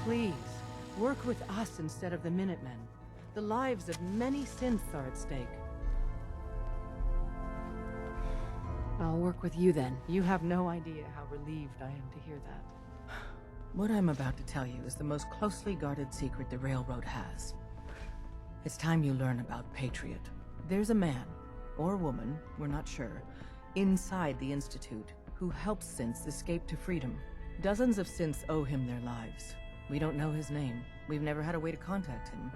Please, work with us instead of the Minutemen. The lives of many synths are at stake. I'll work with you then. You have no idea how relieved I am to hear that. What I'm about to tell you is the most closely guarded secret the Railroad has. It's time you learn about Patriot. There's a man, or woman, we're not sure, inside the Institute, who helps synths escape to freedom. Dozens of synths owe him their lives. We don't know his name. We've never had a way to contact him.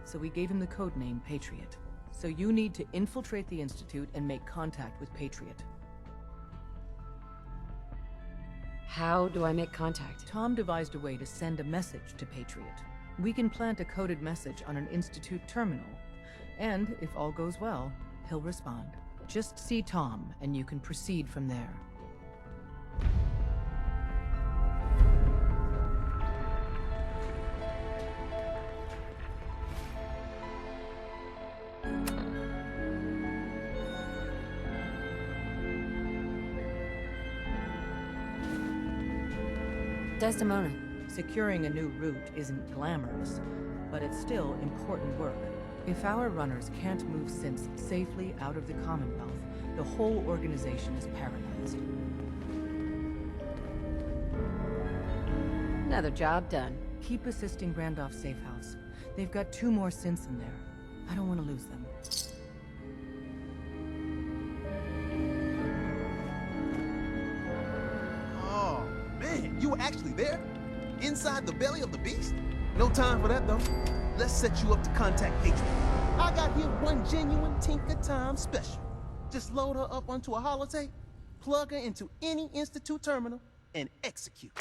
So we gave him the code name Patriot. So you need to infiltrate the Institute and make contact with Patriot. How do I make contact? Tom devised a way to send a message to Patriot. We can plant a coded message on an Institute terminal. And, if all goes well, he'll respond. Just see Tom, and you can proceed from there. Desdemona. Securing a new route isn't glamorous, but it's still important work. If our runners can't move synths safely out of the Commonwealth, the whole organization is paralyzed. Another job done. Keep assisting Randolph's safe house. They've got 2 more synths in there. I don't want to lose them. Oh, man, you were actually there? Inside the belly of the beast? No time for that, though. Let's set you up to contact Patriot. I got here one genuine Tinker Time special. Just load her up onto a holotape, plug her into any Institute terminal, and execute.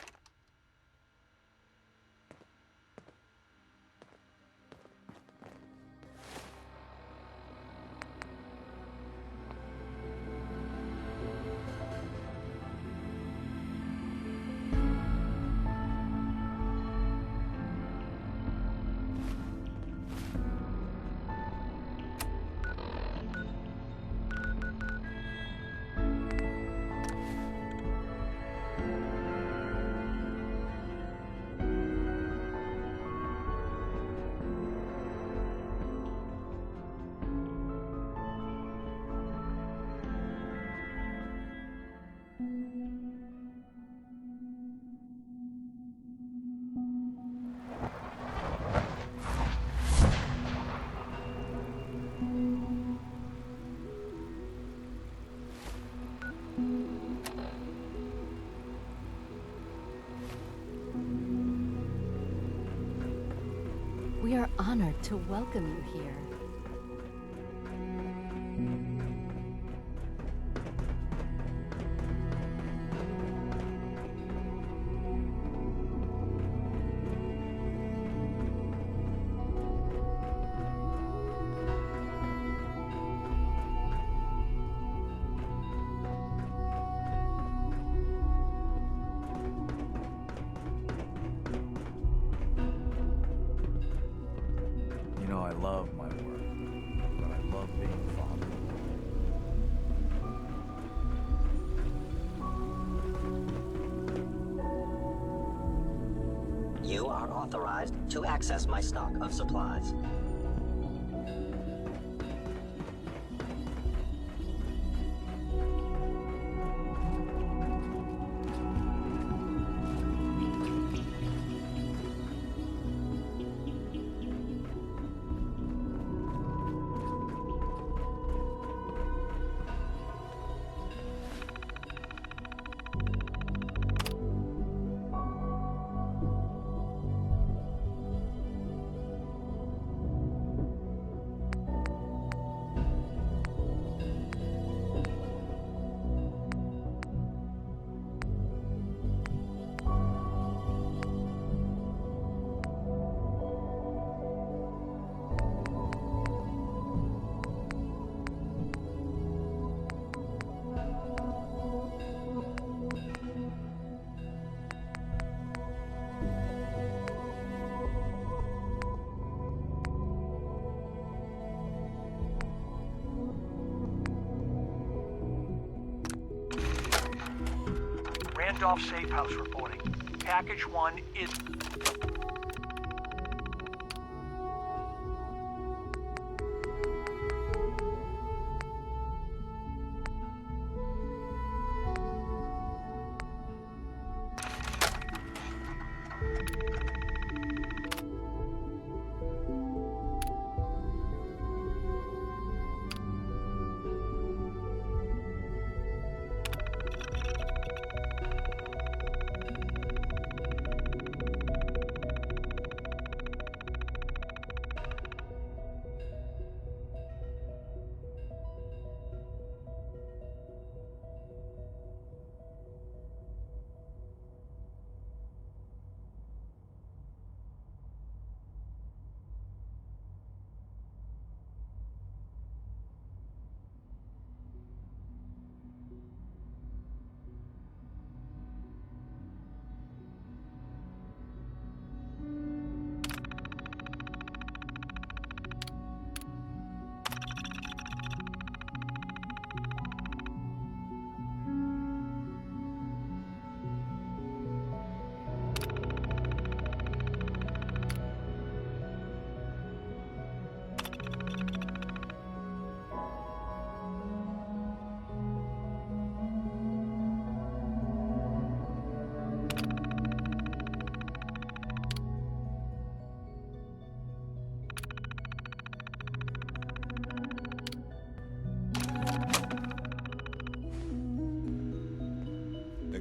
We are honored to welcome you here. I love my work, but I love being a father. You are authorized to access my stock of supplies. Randolph Safe House reporting. Package 1 is...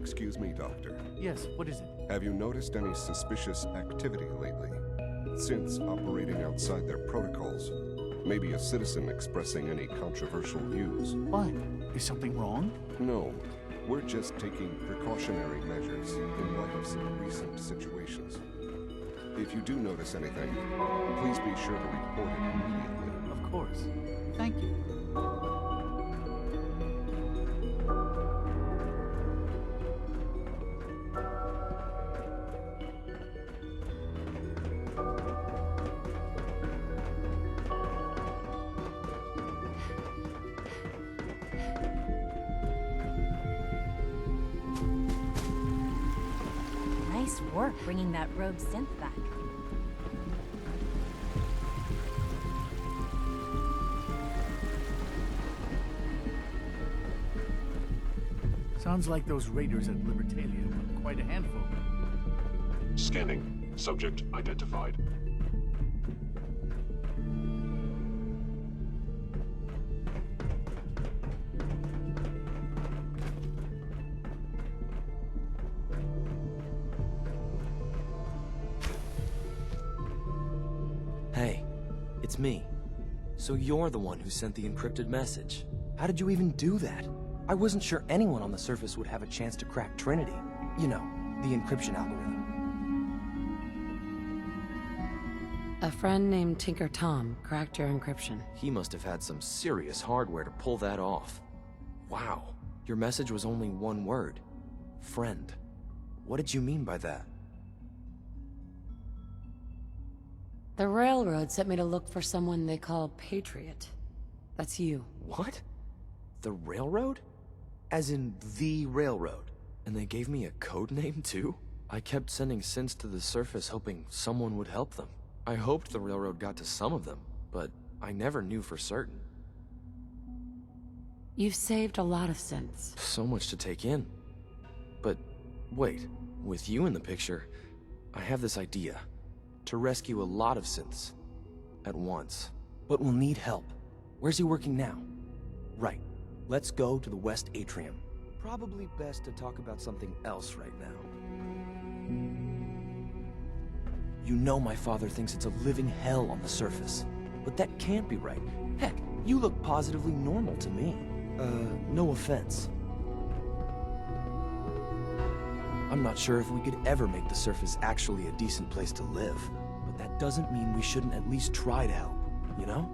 Excuse me, Doctor. Yes, what is it? Have you noticed any suspicious activity lately? Synths operating outside their protocols. Maybe a citizen expressing any controversial views. Why? Is something wrong? No, we're just taking precautionary measures in light of some recent situations. If you do notice anything, please be sure to report it immediately. Of course. Thank you. Nice work bringing that rogue synth back. Sounds like those raiders at Libertalia were quite a handful. Scanning. Subject identified. Hey, it's me. So you're the one who sent the encrypted message. How did you even do that? I wasn't sure anyone on the surface would have a chance to crack Trinity. You know, the encryption algorithm. A friend named Tinker Tom cracked your encryption. He must have had some serious hardware to pull that off. Wow, your message was only one word. Friend. What did you mean by that? The railroad sent me to look for someone they call Patriot. That's you. What? The railroad? As in the railroad? And they gave me a code name too? I kept sending synths to the surface hoping someone would help them. I hoped the railroad got to some of them, but I never knew for certain. You've saved a lot of synths. So much to take in. But wait, with you in the picture, I have this idea. To rescue a lot of synths. At once. But we'll need help. Where's he working now? Right. Let's go to the West Atrium. Probably best to talk about something else right now. You know my father thinks it's a living hell on the surface. But that can't be right. Heck, you look positively normal to me. No offense. I'm not sure if we could ever make the surface actually a decent place to live. But that doesn't mean we shouldn't at least try to help, you know?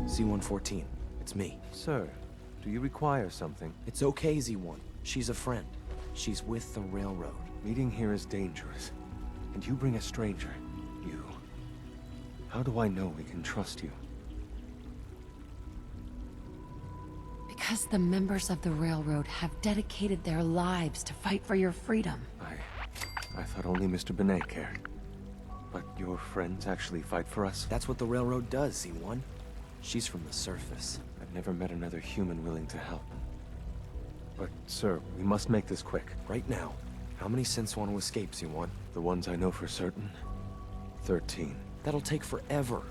Z-114, it's me. Sir, do you require something? It's okay, Z-1. She's a friend. She's with the railroad. Meeting here is dangerous. And you bring a stranger. You. How do I know we can trust you? Because the members of the railroad have dedicated their lives to fight for your freedom. I thought only Mr. Benet cared. But your friends actually fight for us? That's what the railroad does, Z-1. She's from the surface. I've never met another human willing to help. But, sir, we must make this quick. Right now, how many synths want to escape, Z-1? The ones I know for certain? 13. That'll take forever.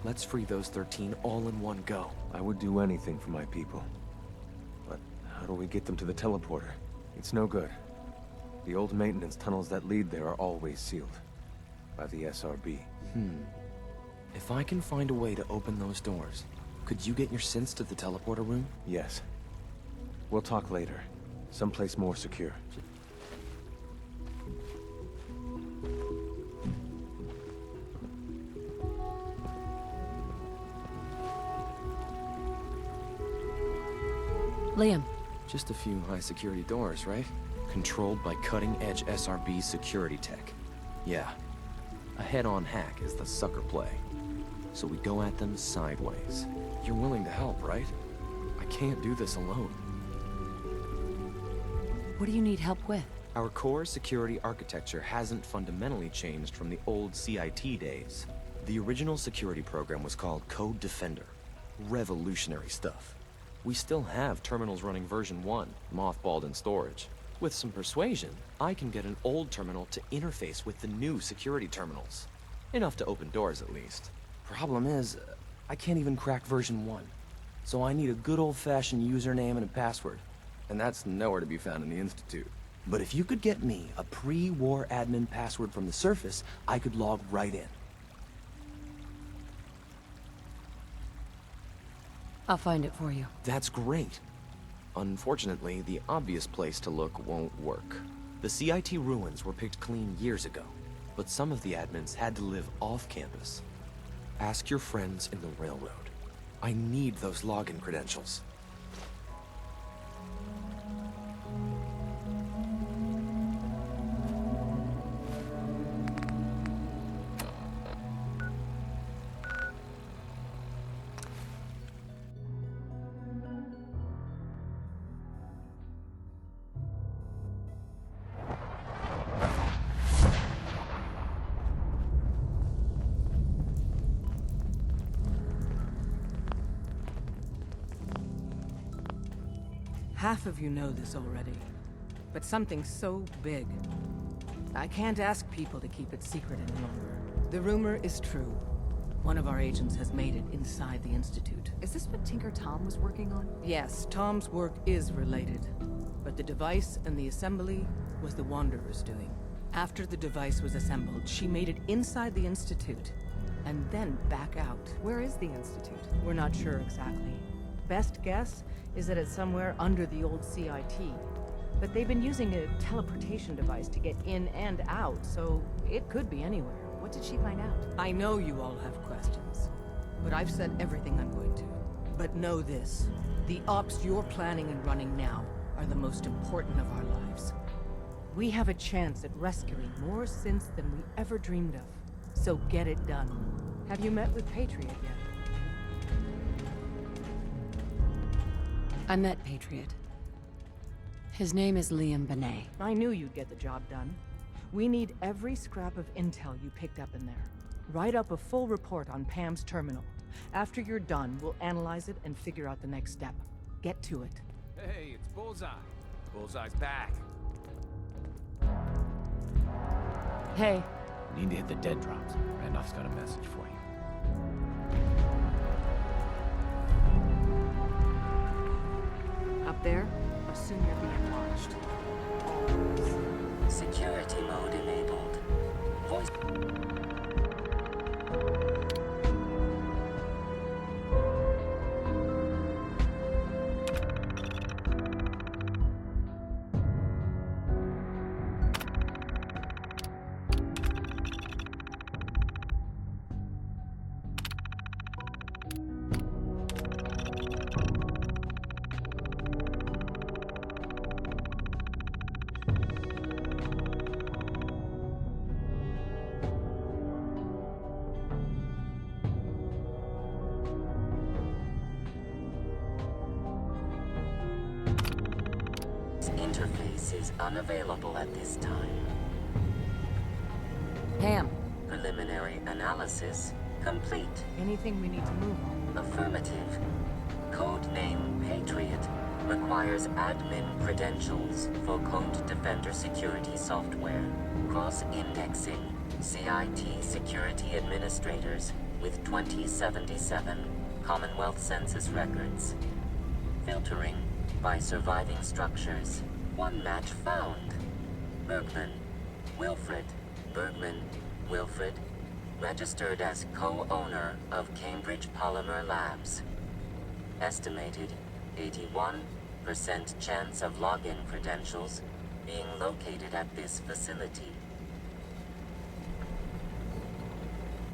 Let's free those 13 all in one go. I would do anything for my people. But how do we get them to the teleporter? It's no good. The old maintenance tunnels that lead there are always sealed. By the SRB. If I can find a way to open those doors, could you get your synths to the teleporter room? Yes. We'll talk later. Someplace more secure. Liam. Just a few high-security doors, right? Controlled by cutting-edge SRB security tech. Yeah. A head-on hack is the sucker play. So we go at them sideways. You're willing to help, right? I can't do this alone. What do you need help with? Our core security architecture hasn't fundamentally changed from the old CIT days. The original security program was called Code Defender. Revolutionary stuff. We still have terminals running version 1, mothballed in storage. With some persuasion, I can get an old terminal to interface with the new security terminals. Enough to open doors, at least. Problem is, I can't even crack version 1. So I need a good old-fashioned username and a password. And that's nowhere to be found in the Institute. But if you could get me a pre-war admin password from the surface, I could log right in. I'll find it for you. That's great. Unfortunately, the obvious place to look won't work. The CIT ruins were picked clean years ago, but some of the admins had to live off campus. Ask your friends in the railroad. I need those login credentials. Half of you know this already, but something so big, I can't ask people to keep it secret any longer. The rumor is true. One of our agents has made it inside the Institute. Is this what Tinker Tom was working on? Yes, Tom's work is related, but the device and the assembly was the Wanderer's doing. After the device was assembled, she made it inside the Institute, and then back out. Where is the Institute? We're not sure exactly. Best guess is that it's somewhere under the old CIT. But they've been using a teleportation device to get in and out, so it could be anywhere. What did she find out? I know you all have questions, but I've said everything I'm going to. But know this, the ops you're planning and running now are the most important of our lives. We have a chance at rescuing more synths than we ever dreamed of. So get it done. Have you met with Pатriot yet? I met Patriot. His name is Liam Benet. I knew you'd get the job done. We need every scrap of intel you picked up in there. Write up a full report on Pam's terminal. After you're done, we'll analyze it and figure out the next step. Get to it. Hey, it's Bullseye. Bullseye's back. Hey. Need to hit the dead drops. Randolph's got a message for you. Up there? Assume you're being watched. Always. Security mode enabled. Voice. Interface is unavailable at this time. Pam. Preliminary analysis complete. Anything we need to move on? Affirmative. Codename Patriot requires admin credentials for Code Defender security software. Cross-indexing CIT security administrators with 2077 Commonwealth Census records. Filtering by surviving structures. One match found. Bergman. Wilfred. Bergman. Wilfred. Registered as co-owner of Cambridge Polymere Labs. Estimated 81% chance of login credentials being located at this facility.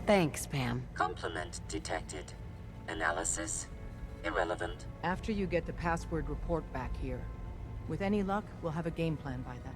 Thanks, Pam. Complement detected. Analysis irrelevant. After you get the password report back here. With any luck, we'll have a game plan by then.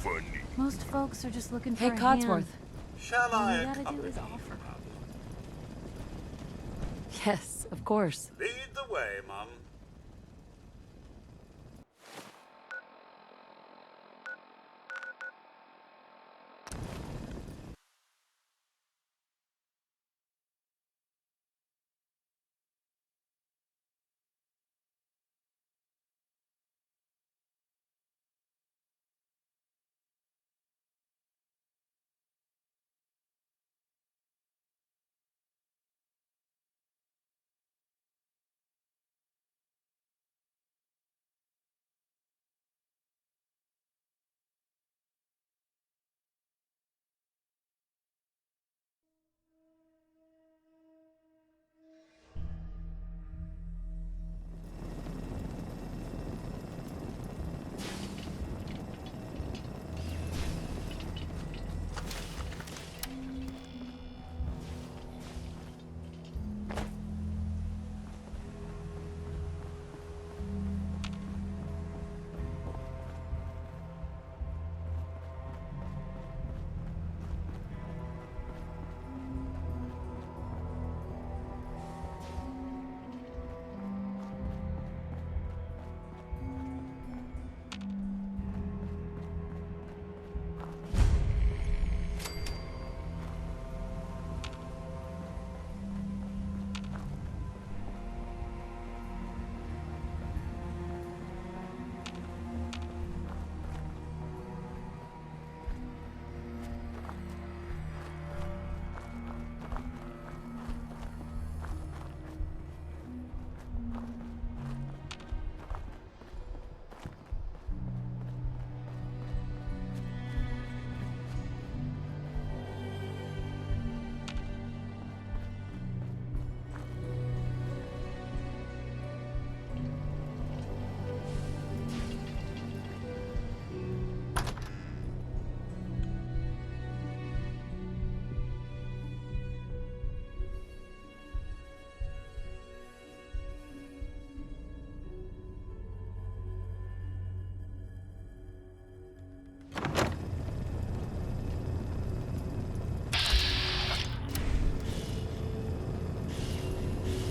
funny. Most folks are just looking for Hey, a Codsworth. hand. Shall All I you gotta do accompany is you, offer. ma'am? Yes, of course. Lead the way, mum.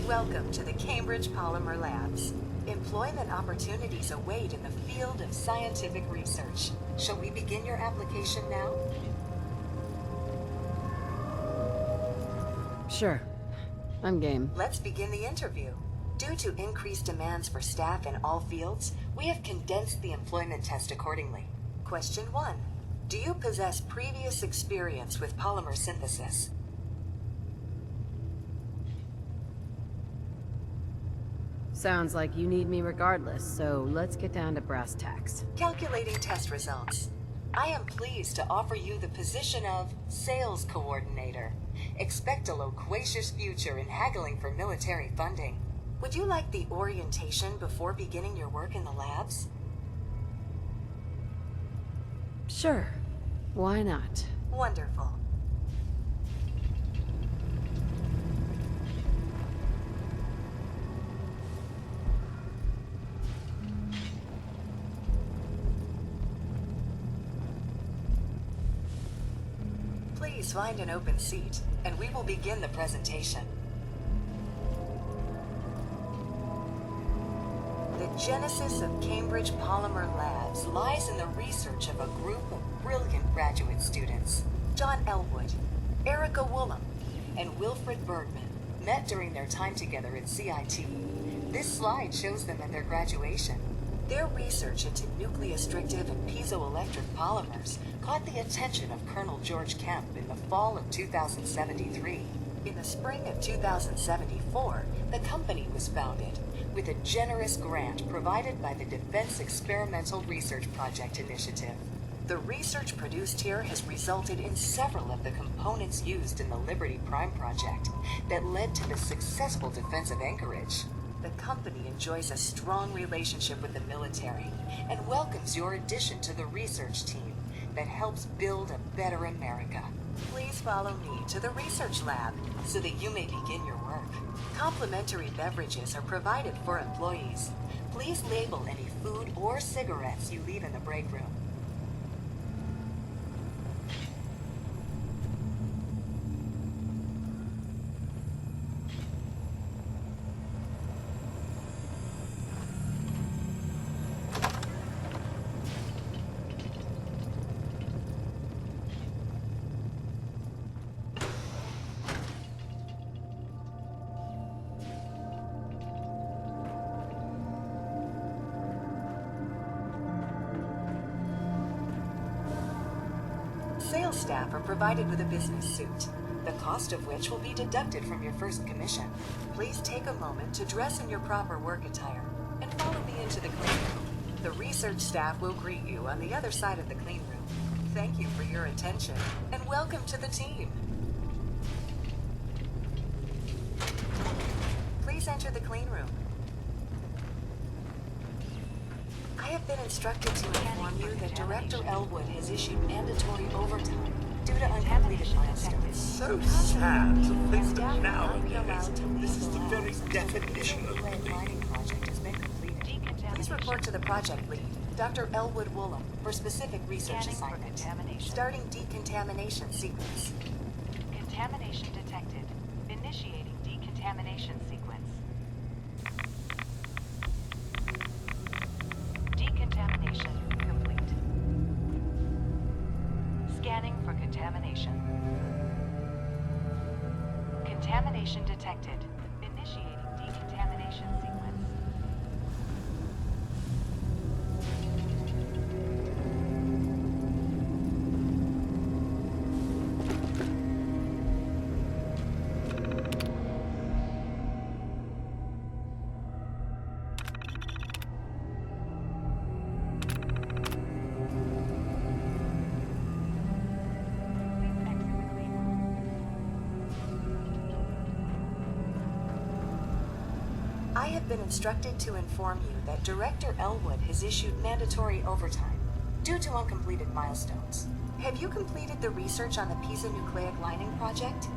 Welcome to the Cambridge Polymer Labs. Employment opportunities await in the field of scientific research. Shall we begin your application now? Sure. I'm game. Let's begin the interview. Due to increased demands for staff in all fields, we have condensed the employment test accordingly. Question 1. Do you possess previous experience with polymer synthesis? Sounds like you need me regardless, so let's get down to brass tacks. Calculating test results. I am pleased to offer you the position of sales coordinator. Expect a loquacious future in haggling for military funding. Would you like the orientation before beginning your work in the labs? Sure. Why not? Wonderful. Please find an open seat, and we will begin the presentation. The genesis of Cambridge Polymer Labs lies in the research of a group of brilliant graduate students. John Elwood, Erica Woolham, and Wilfred Bergman met during their time together at CIT. This slide shows them at their graduation. Their research into nucleostrictive and piezoelectric polymers caught the attention of Colonel George Kemp in the fall of 2073. In the spring of 2074, the company was founded, with a generous grant provided by the Defense Experimental Research Project Initiative. The research produced here has resulted in several of the components used in the Liberty Prime project that led to the successful defense of Anchorage. The company enjoys a strong relationship with the military and welcomes your addition to the research team that helps build a better America. Please follow me to the research lab so that you may begin your work. Complimentary beverages are provided for employees. Please label any food or cigarettes you leave in the break room. Sales staff are provided with a business suit, the cost of which will be deducted from your first commission. Please take a moment to dress in your proper work attire and follow me into the clean room. The research staff will greet you on the other side of the clean room. Thank you for your attention and welcome to the team. Please enter the clean room. I have been instructed to inform you that Director Elwood has issued mandatory overtime due to uncompleted milestones. So sad to think that nowadays, this is the very definition of mining project has been completed. Please report to the project lead, Dr. Elwood Woolham, for specific research assignment. Starting decontamination sequence. Contamination detected. Initiating decontamination sequence. Decontamination complete. Scanning for contamination. Contamination detected. Initiating decontamination sequence. I have been instructed to inform you that Director Elwood has issued mandatory overtime due to uncompleted milestones. Have you completed the research on the Pisa nucleic lining project?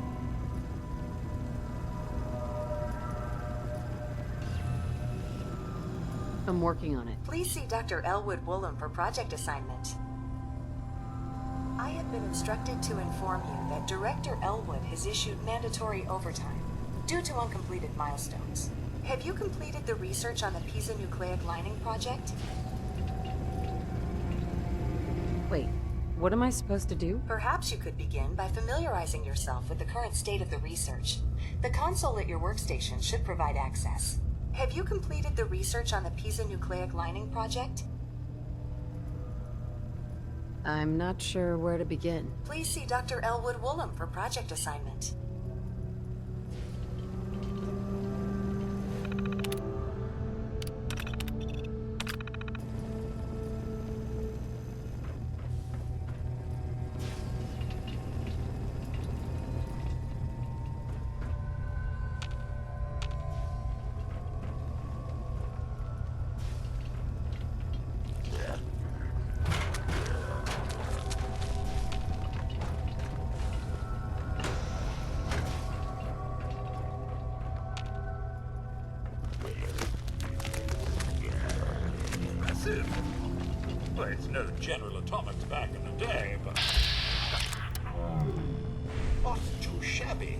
I'm working on it. Please see Dr. Elwood Woolham for project assignment. I have been instructed to inform you that Director Elwood has issued mandatory overtime due to uncompleted milestones. Have you completed the research on the Pisa nucleic lining project? Wait, what am I supposed to do? Perhaps you could begin by familiarizing yourself with the current state of the research. The console at your workstation should provide access. Have you completed the research on the Pisa nucleic lining project? I'm not sure where to begin. Please see Dr. Elwood Woolham for project assignment. Well, it's no General Atomics back in the day, but not too shabby.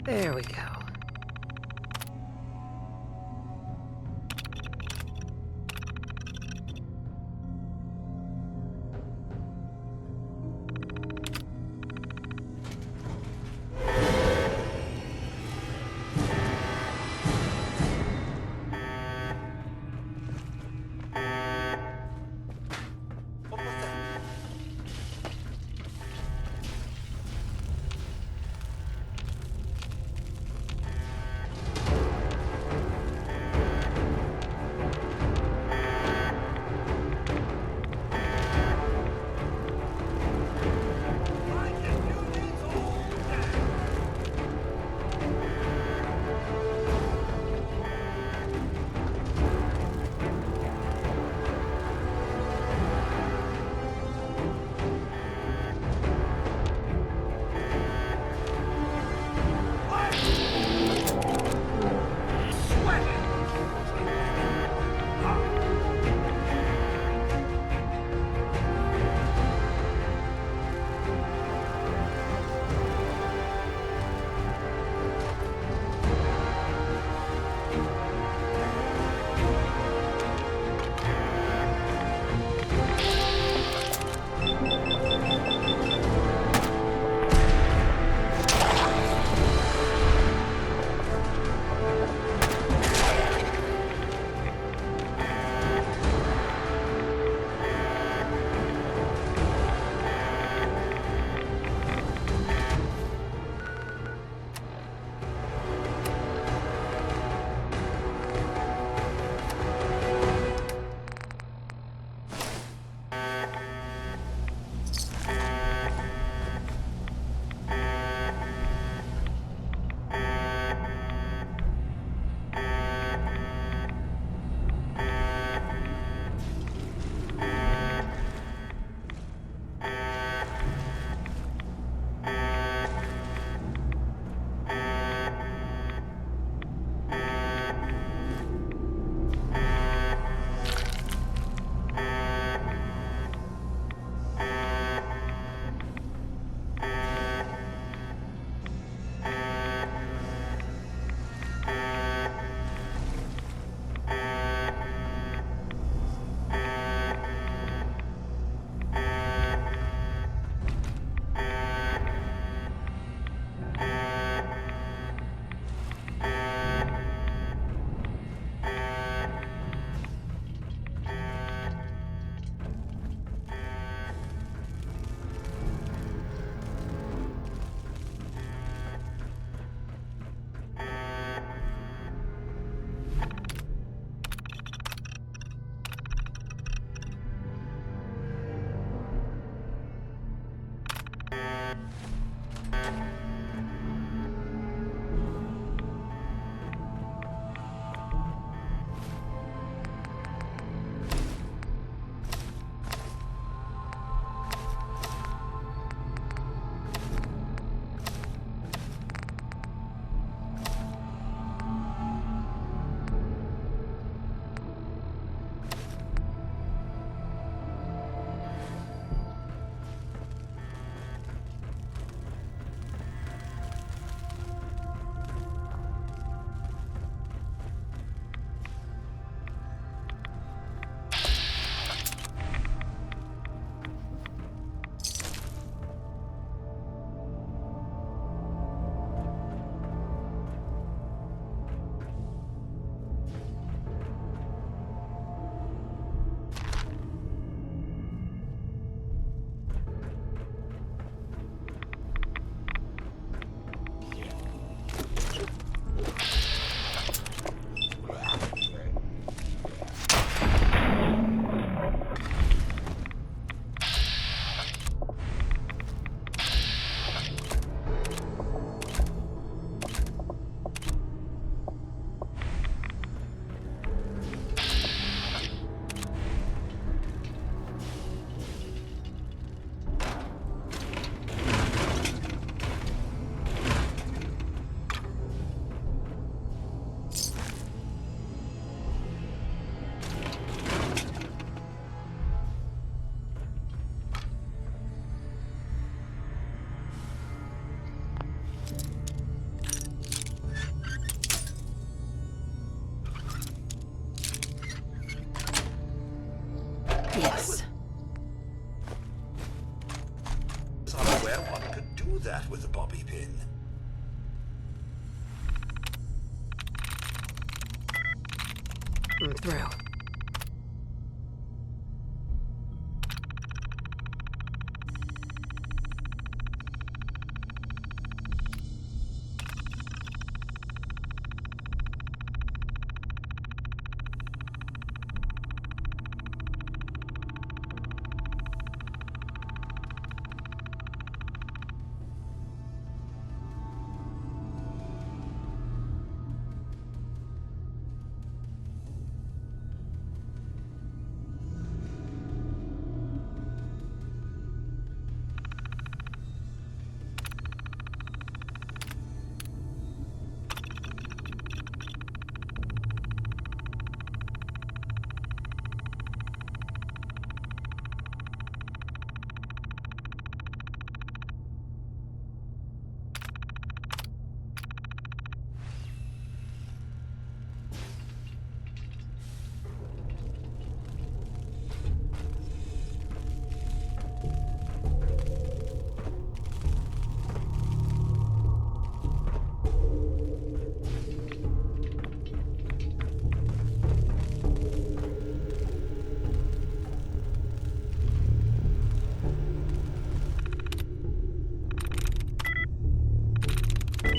There we go. do that with a bobby pin. I'm through.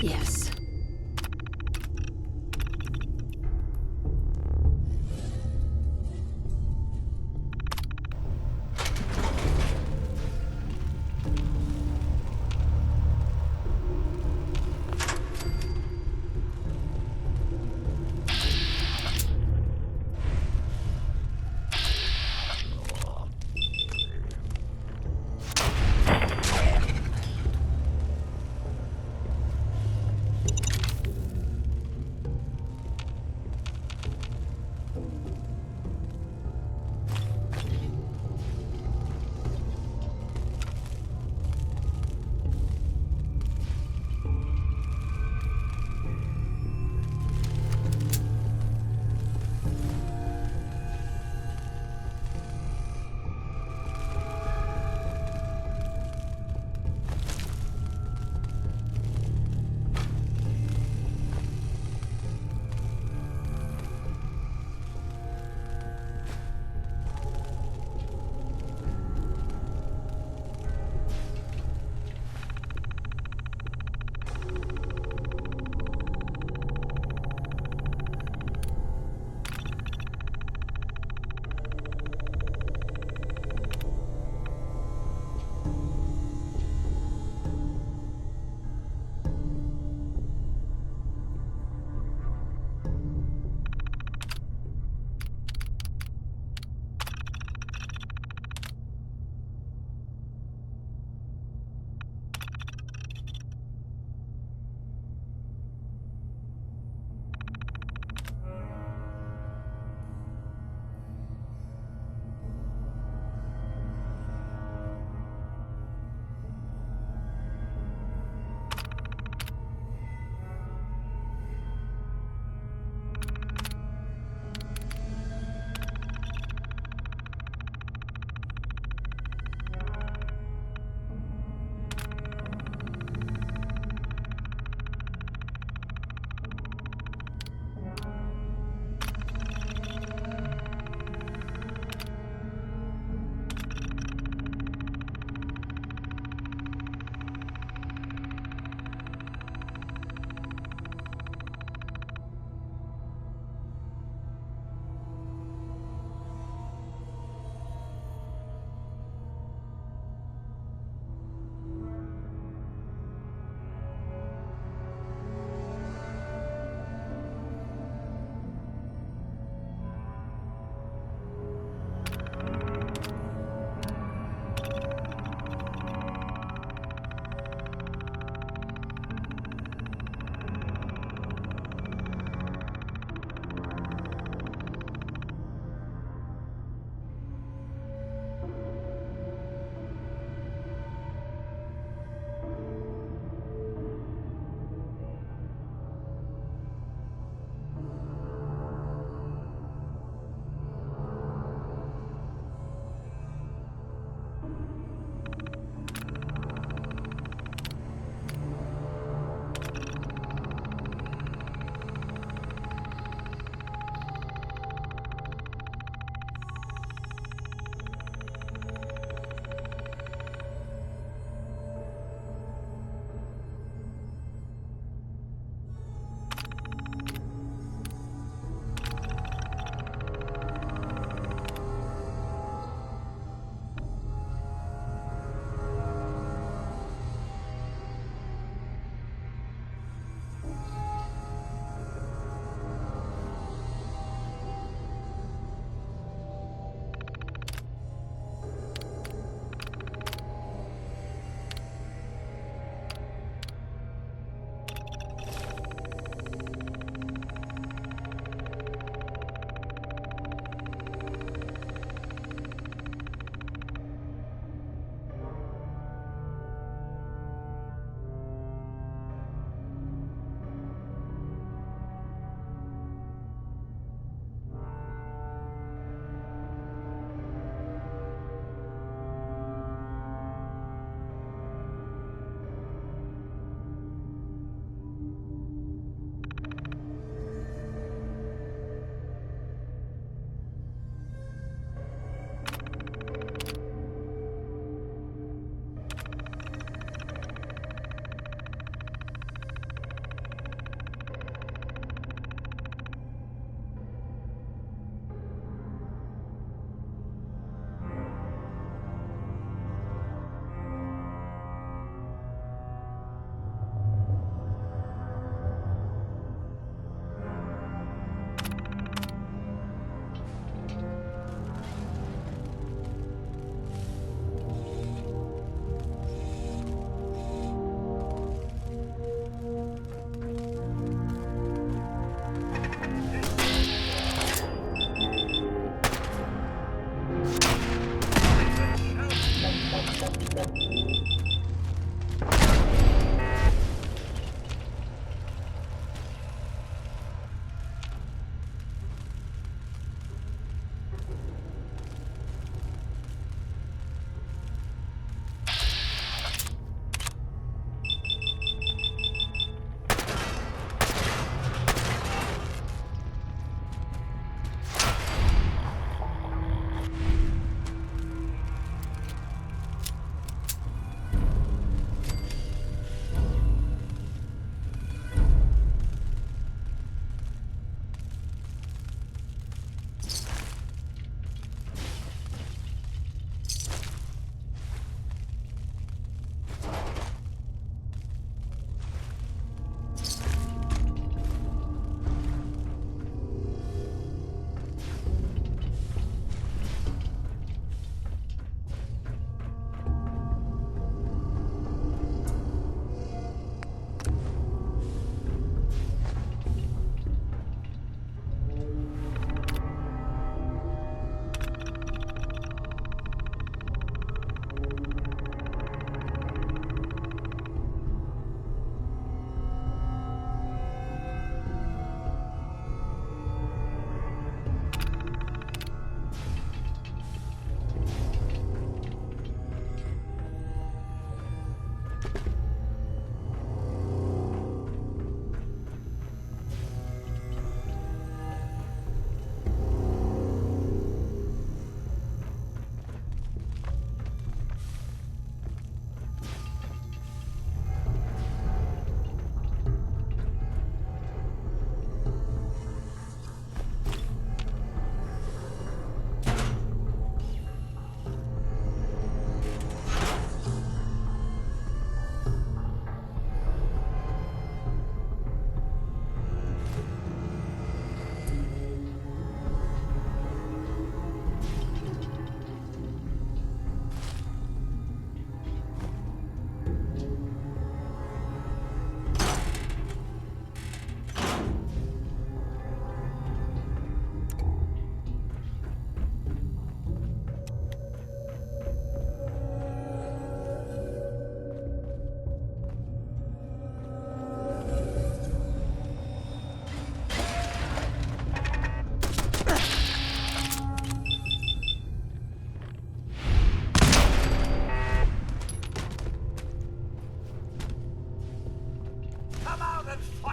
Yes.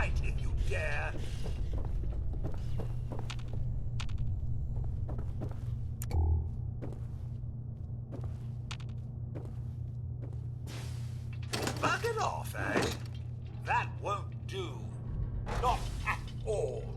fight if you dare. Bug it off, eh? That won't do. Not at all.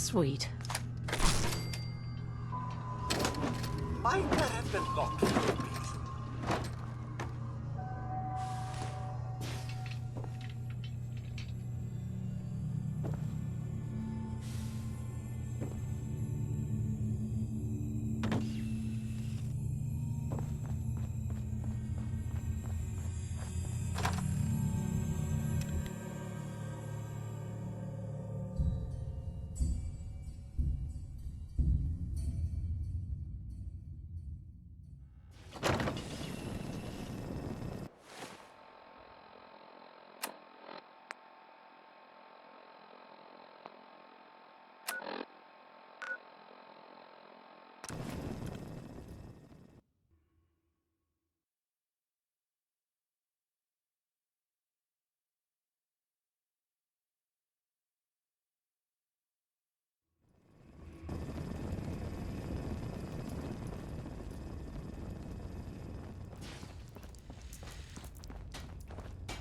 Sweet. Might that have been locked for a reason?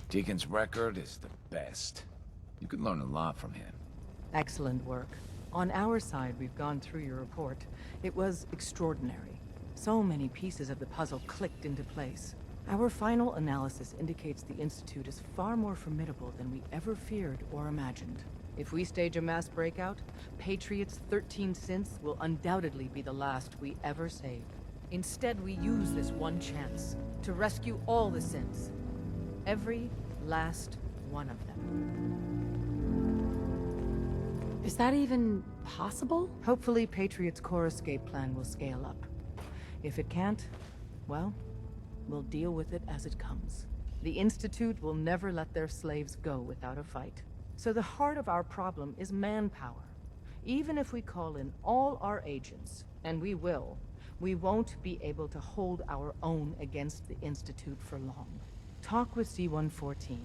Deacon's record is the best. You can learn a lot from him. Excellent work. On our side, we've gone through your report. It was extraordinary. So many pieces of the puzzle clicked into place. Our final analysis indicates the Institute is far more formidable than we ever feared or imagined. If we stage a mass breakout, Patriot's 13 synths will undoubtedly be the last we ever save. Instead, we use this one chance to rescue all the synths. Every last one of them. Is that even possible? Hopefully, Patriot's core escape plan will scale up. If it can't, well, we'll deal with it as it comes. The Institute will never let their slaves go without a fight. So the heart of our problem is manpower. Even if we call in all our agents, and we will, we won't be able to hold our own against the Institute for long. Talk with C-114.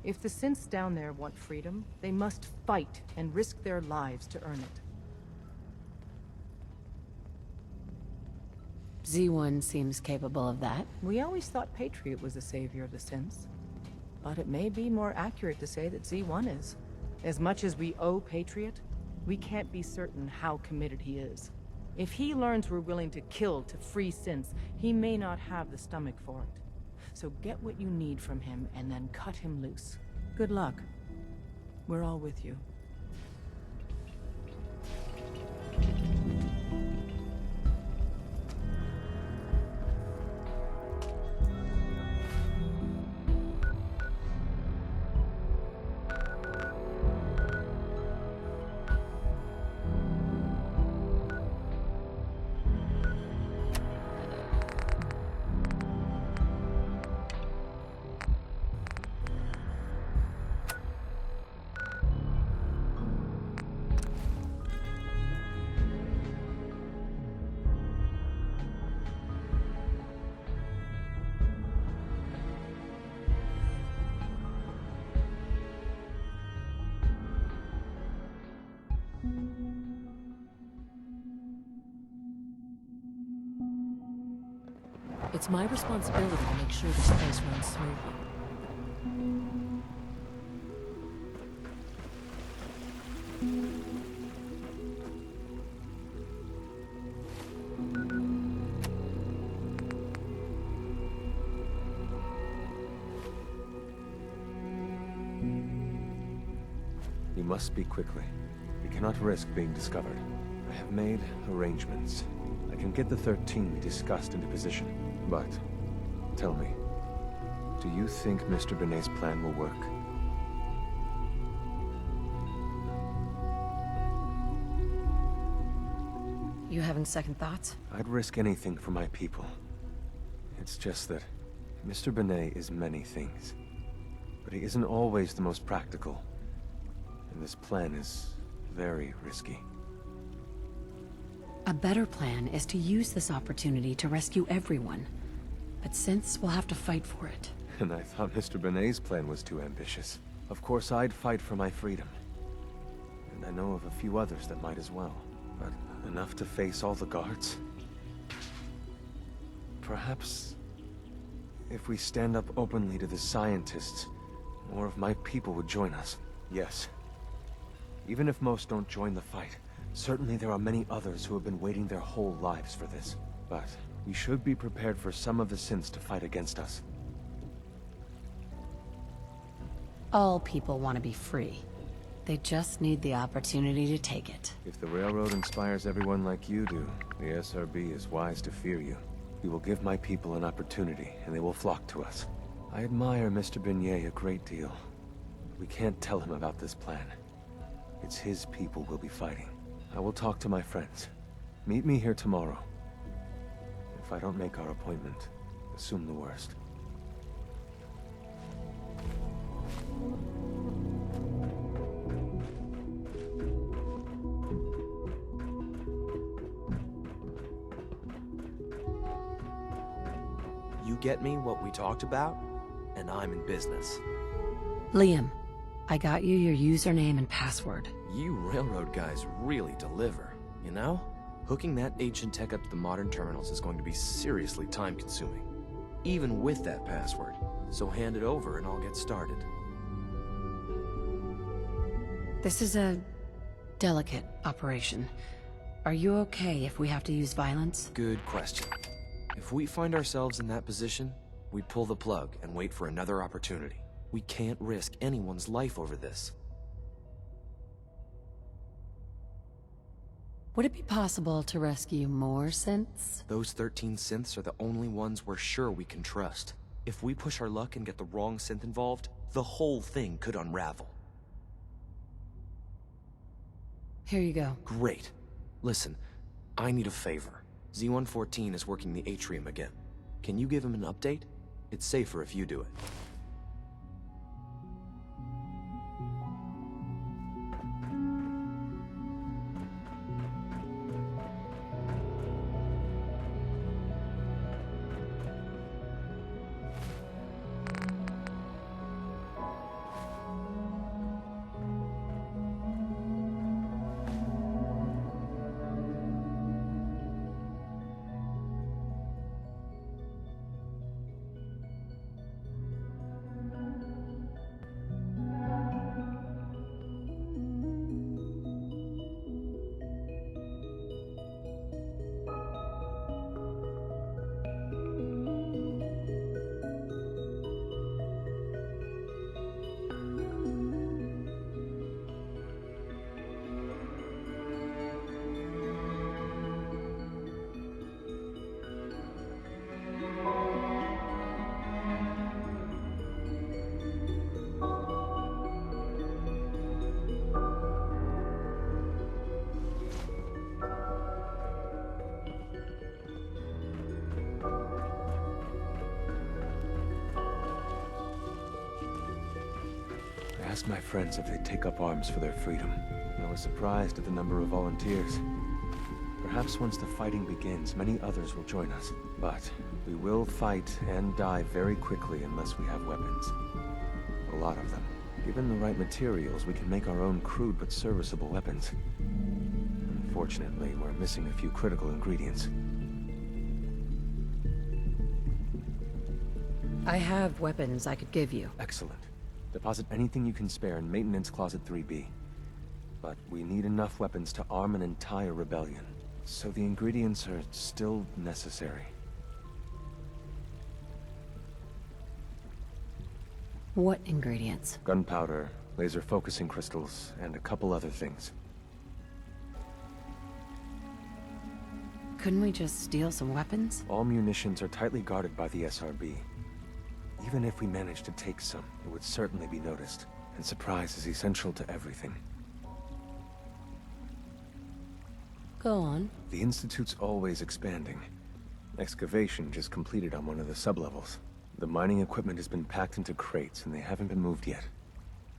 If the synths down there want freedom, they must fight and risk their lives to earn it. Z1 seems capable of that. We always thought Patriot was the savior of the synths. But it may be more accurate to say that Z1 is. As much as we owe Patriot, we can't be certain how committed he is. If he learns we're willing to kill to free synths, he may not have the stomach for it. So get what you need from him and then cut him loose. Good luck. We're all with you. It's my responsibility to make sure this place runs smoothly. You must speak quickly. We cannot risk being discovered. I have made arrangements. I can get the 13 we discussed into position. But, tell me, do you think Mr. Benet's plan will work? You having second thoughts? I'd risk anything for my people. It's just that Mr. Benet is many things, but he isn't always the most practical. And this plan is very risky. A better plan is to use this opportunity to rescue everyone. But synths will have to fight for it. And I thought Mr. Benet's plan was too ambitious. Of course, I'd fight for my freedom. And I know of a few others that might as well. But enough to face all the guards? Perhaps if we stand up openly to the scientists, more of my people would join us. Yes. Even if most don't join the fight, Certainly there are many others who have been waiting their whole lives for this. But we should be prepared for some of the synths to fight against us. All people want to be free. They just need the opportunity to take it. If the railroad inspires everyone like you do, the SRB is wise to fear you. You will give my people an opportunity, and they will flock to us. I admire Mr. Beignet a great deal. We can't tell him about this plan. It's his people we'll be fighting. I will talk to my friends. Meet me here tomorrow. If I don't make our appointment, assume the worst. You get me what we talked about, and I'm in business. Liam, I got you your username and password. You railroad guys really deliver, you know? Hooking that ancient tech up to the modern terminals is going to be seriously time-consuming, even with that password. So hand it over and I'll get started. This is a delicate operation. Are you okay if we have to use violence? Good question. If we find ourselves in that position, we pull the plug and wait for another opportunity. We can't risk anyone's life over this. Would it be possible to rescue more synths? Those 13 synths are the only ones we're sure we can trust. If we push our luck and get the wrong synth involved, the whole thing could unravel. Here you go. Great. Listen, I need a favor. Z-114 is working the atrium again. Can you give him an update? It's safer if you do it. I asked my friends if they'd take up arms for their freedom. I was surprised at the number of volunteers. Perhaps once the fighting begins, many others will join us. But we will fight and die very quickly unless we have weapons. A lot of them. Given the right materials, we can make our own crude but serviceable weapons. Unfortunately, we're missing a few critical ingredients. I have weapons I could give you. Excellent. Deposit anything you can spare in Maintenance Closet 3B. But we need enough weapons to arm an entire rebellion. So the ingredients are still necessary. What ingredients? Gunpowder, laser focusing crystals, and a couple other things. Couldn't we just steal some weapons? All munitions are tightly guarded by the SRB. Even if we managed to take some, it would certainly be noticed. And surprise is essential to everything. Go on. The Institute's always expanding. Excavation just completed on one of the sublevels. The mining equipment has been packed into crates and they haven't been moved yet.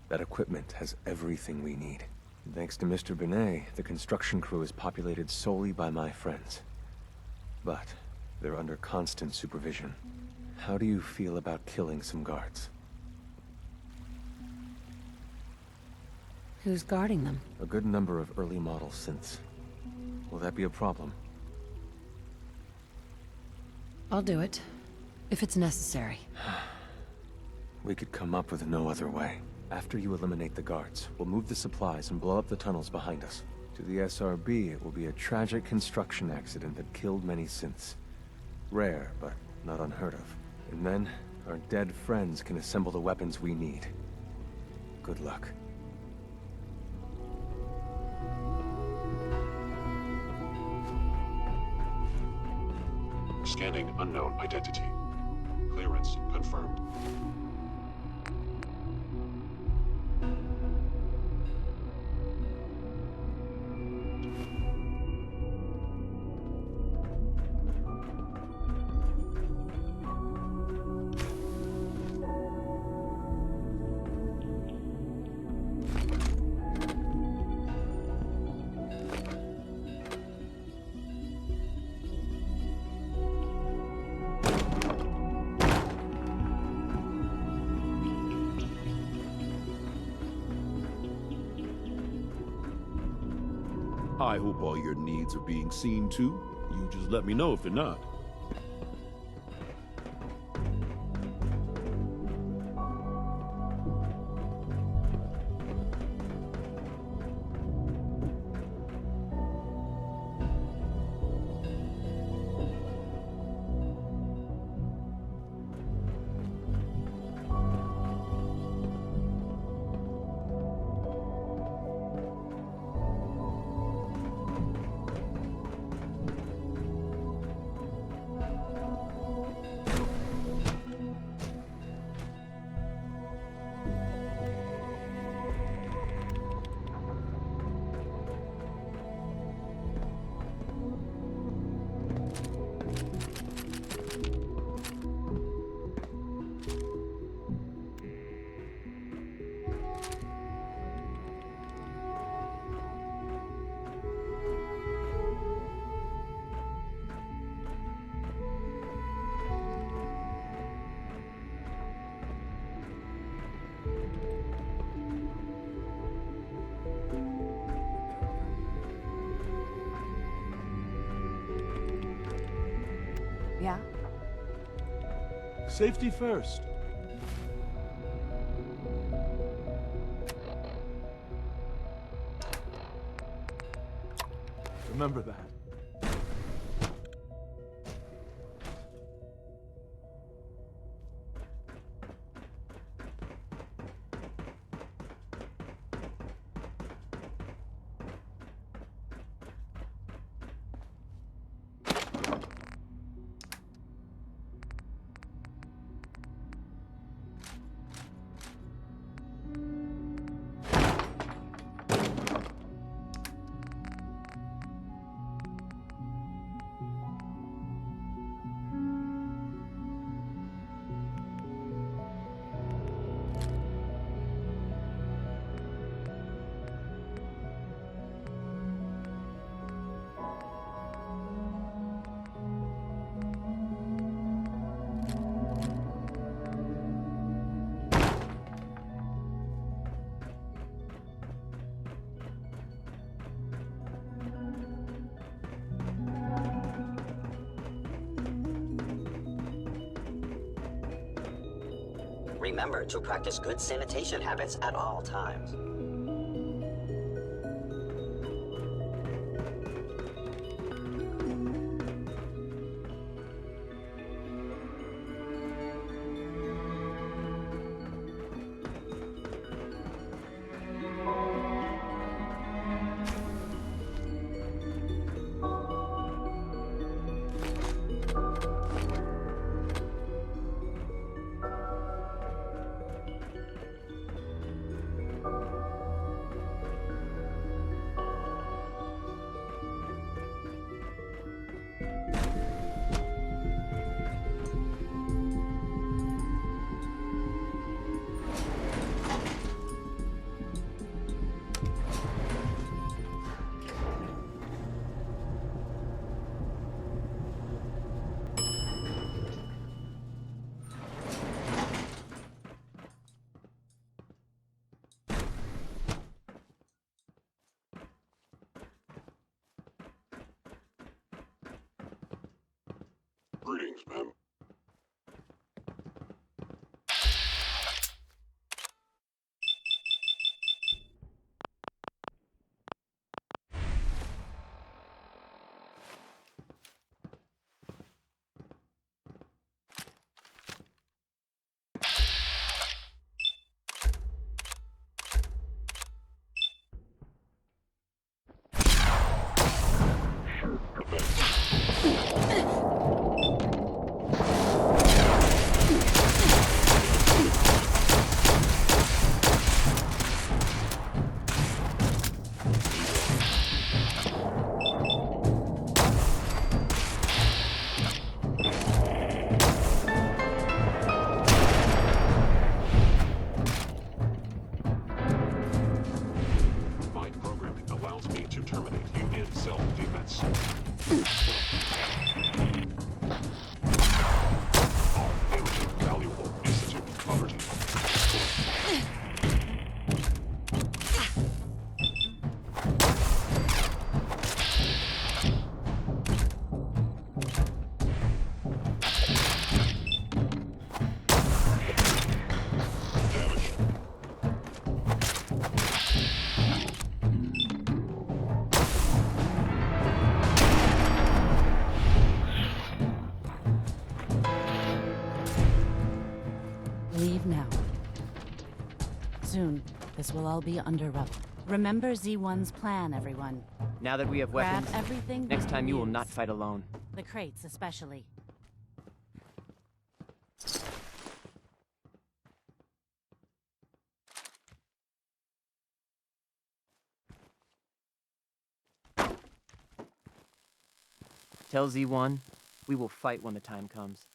That equipment has everything we need. And thanks to Mr. Beignet, the construction crew is populated solely by my friends. But they're under constant supervision. How do you feel about killing some guards? Who's guarding them? A good number of early model synths. Will that be a problem? I'll do it, if it's necessary. We could come up with no other way. After you eliminate the guards, we'll move the supplies and blow up the tunnels behind us. To the SRB, it will be a tragic construction accident that killed many synths. Rare, but not unheard of. And then, our dead friends can assemble the weapons we need. Good luck. Scanning unknown identity. Clearance confirmed. I hope all your needs are being seen to. You just let me know if they're not. Yeah? Safety first. Remember that. Remember to practice good sanitation habits at all times. Greetings, ma'am. Soon, this will all be under wrap. Remember Z1's plan, everyone. Now that we have Grab weapons, everything next time you will use. not fight alone. The crates, especially. Tell Z1, we will fight when the time comes.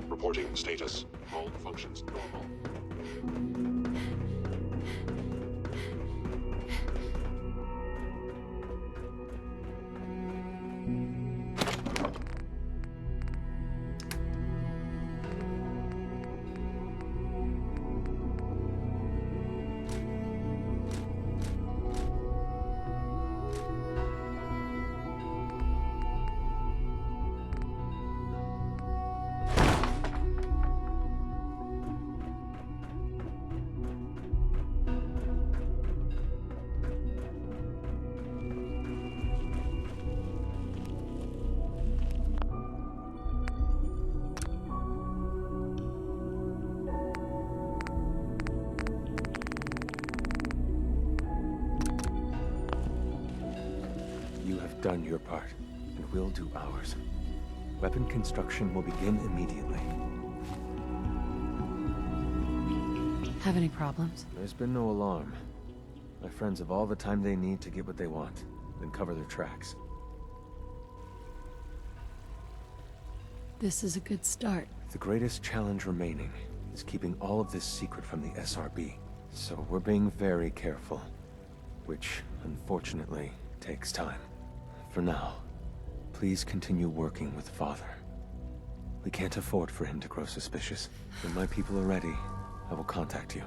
Reporting status. All functions normal. Done your part, and we'll do ours. Weapon construction will begin immediately. Have any problems? There's been no alarm. My friends have all the time they need to get what they want, then cover their tracks. This is a good start. The greatest challenge remaining is keeping all of this secret from the SRB. So we're being very careful, which, unfortunately, takes time. For now, please continue working with Father. We can't afford for him to grow suspicious. When my people are ready, I will contact you.